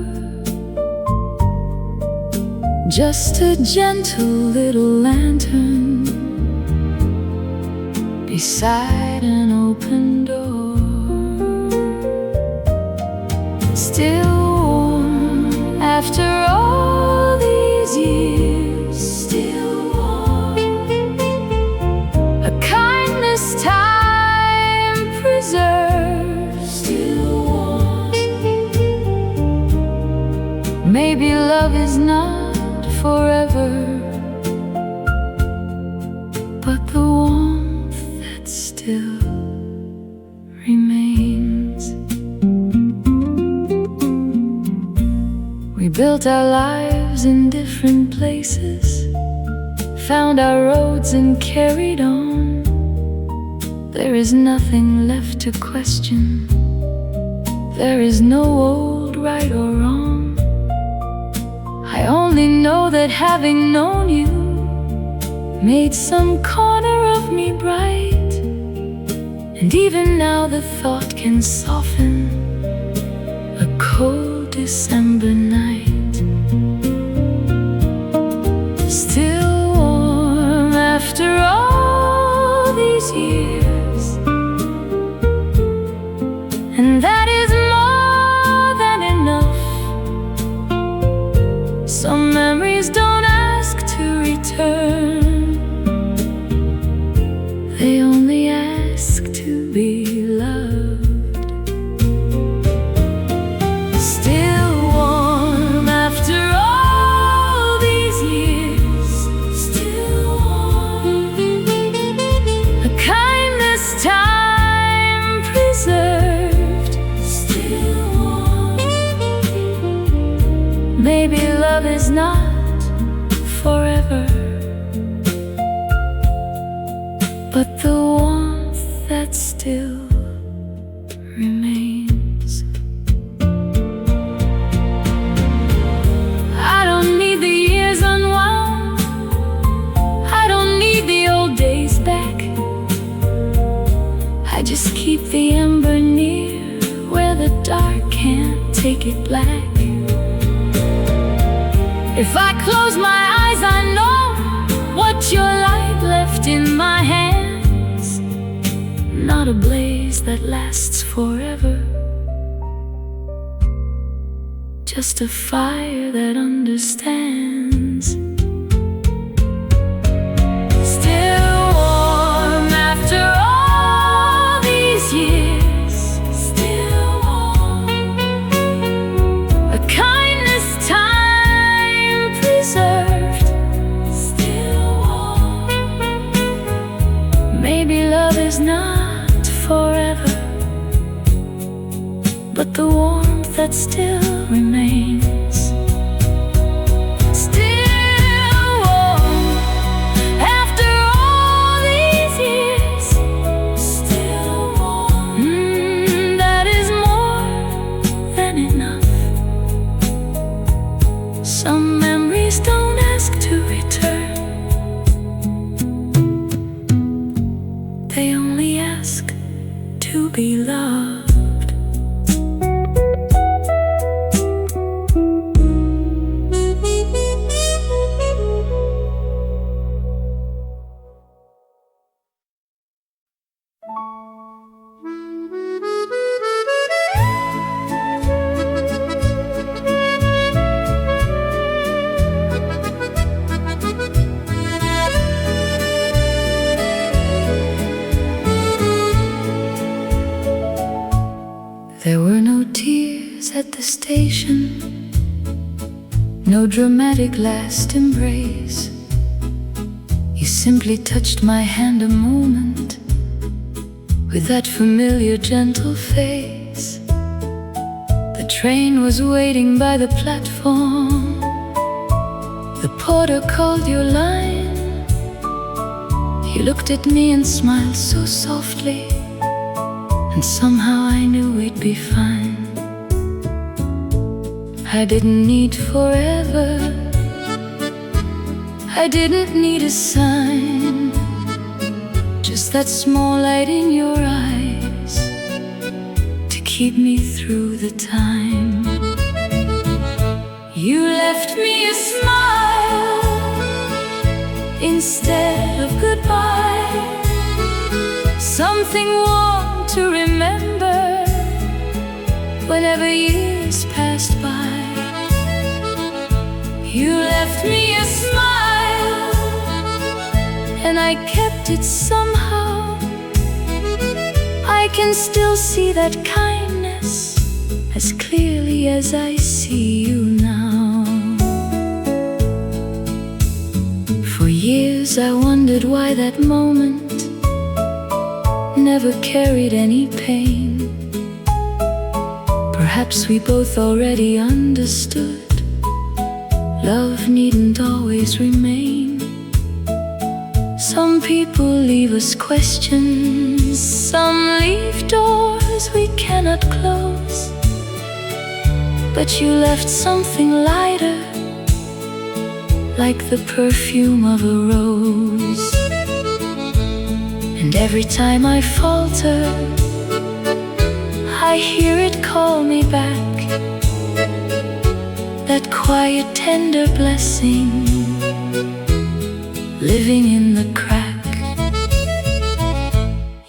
just a gentle little lantern beside an open door, still warm after all these years, still warm, a kindness time preserves, still warm. Maybe love is not forever, but the warmth that still remains. We built our lives in different places, found our roads and carried on. There is nothing left to question, there is no old right or wrong. I only know that having known you made some corner of me bright, and even now the thought can soften a cold December night. Still warm after all these years, and that is more than enough. Some memories don't ask to return, not forever, but the warmth that still remains. I don't need the years unwound, I don't need the old days back. I just keep the ember near where the dark can't take it black. If I close my eyes, I know what your light left in my hands. Not a blaze that lasts forever, just a fire that understands. Still warm after all these years, still warm. A kindness time preserved, still warm. Maybe love is not forever, but the warmth that still remains. Still warm after all these years, still warm. That is more than enough. Some memories don't ask to return, they only ask to be loved. There were no tears at the station, no dramatic last embrace. You simply touched my hand a moment with that familiar gentle face. The train was waiting by the platform, the porter called your line. You looked at me and smiled so softly, and somehow I knew we'd be fine. I didn't need forever, I didn't need a sign, just that small light in your eyes to keep me through the time. You left me a smile instead of goodbye, something warm to remember whenever years passed by. You left me a smile, and I kept it somehow. I can still see that kindness as clearly as I see you now. For years I wondered why that moment never carried any pain. Perhaps we both already understood love needn't always remain. Some people leave us questions, some leave doors we cannot close. But you left something lighter, like the perfume of a rose. And every time I falter, I hear it call me back, that quiet, tender blessing living in the crack.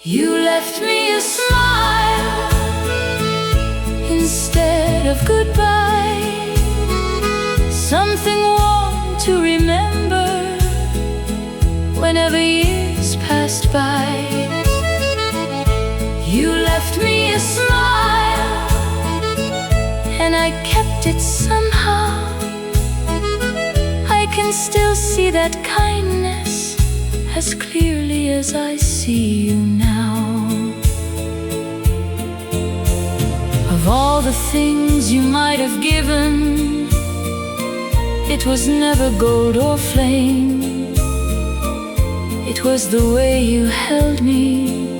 You left me a smile instead of goodbye, something warm to remember whenever years passed by. You left me a smile, and I kept it somehow. I can still see that kindness as clearly as I see you now. Of all the things you might have given, It was never gold or flame. It was the way you held me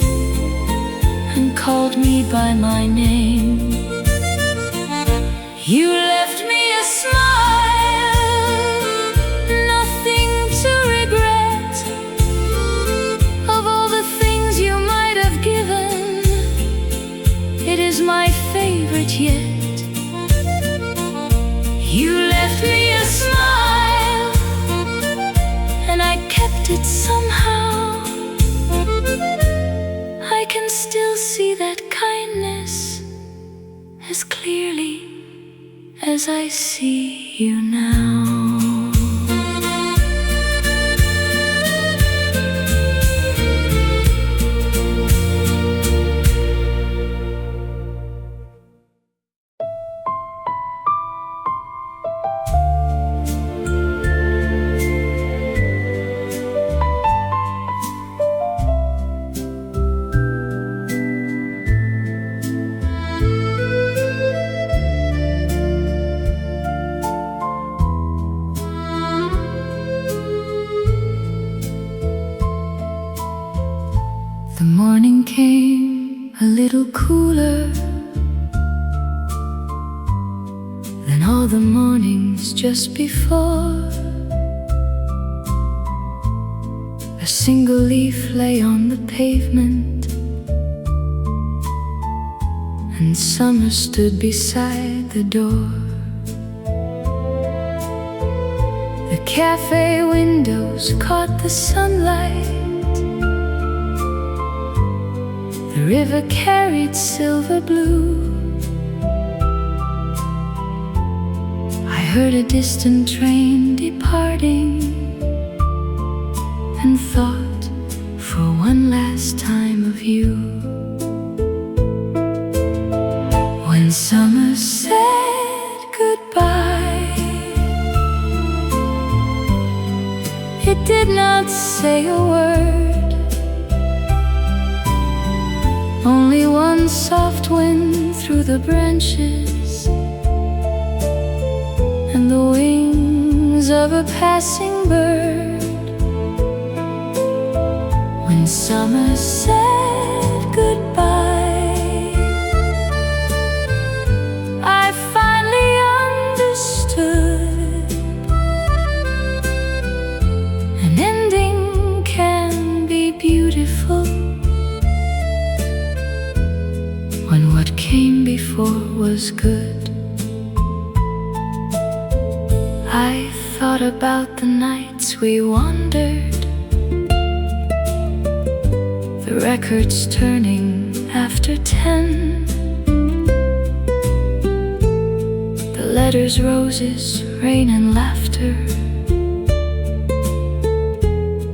and called me by my name. You left me a smile, nothing to regret. Of all the things you might have given, it is my favorite yet. You left me a smile, and I kept it somehow. I can still see that kindness as clearly as I see you now. The morning came a little cooler than all the mornings just before. A single leaf lay on the pavement, and summer stood beside the door. The cafe windows caught the sunlight. The river carried silver blue. I heard a distant train departing, and thought for one last time of you. When summer said goodbye, it did not say a word. Only one soft wind through the branches, and the wings of a passing bird. When summer said goodbye, I finally understood. An ending can be beautiful when what came before was good. I thought about the nights we wandered, the records turning after 10, the letters, roses, rain and laughter,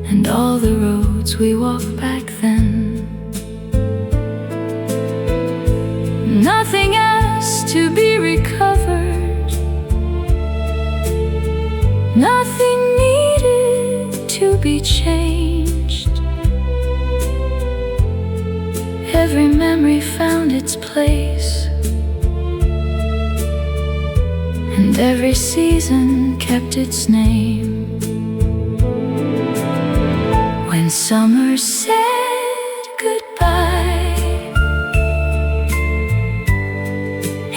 and all the roads we walked back then. Nothing else to be recovered, nothing needed to be changed. Every memory found its place, and every season kept its name. When summer said goodbye,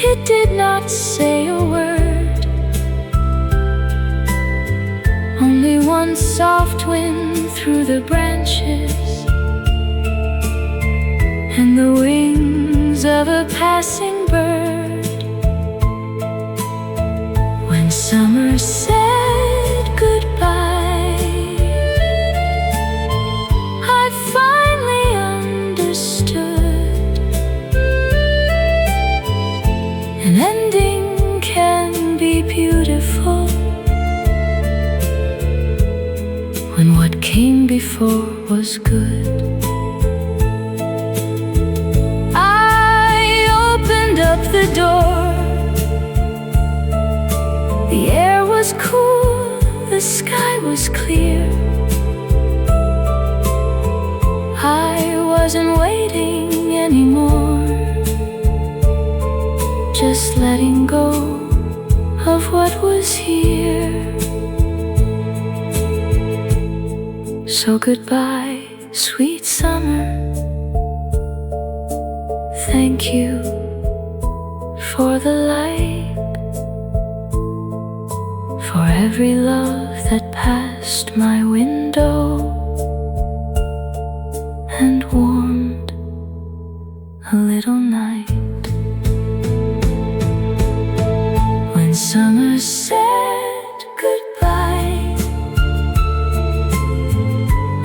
it did not say a word. Only one soft wind through the branches, and the wings of a passing bird. When summer said goodbye, I finally understood. An ending can be beautiful when what came before was good. Up the door, the air was cool, the sky was clear. I wasn't waiting anymore, just letting go of what was here. So goodbye, sweet summer. Thank you for the light, for every love that passed my window and warmed a little night. When summer said goodbye,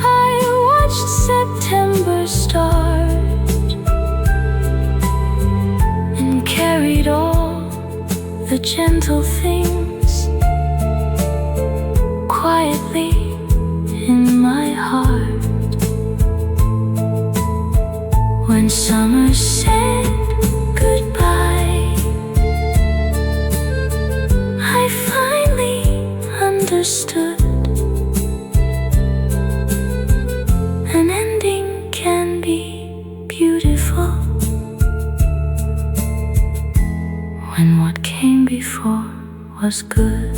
I watched September start and carried all the gentle things quietly in my heart. When summer said goodbye, I finally understood an ending can be beautiful when what came before was good.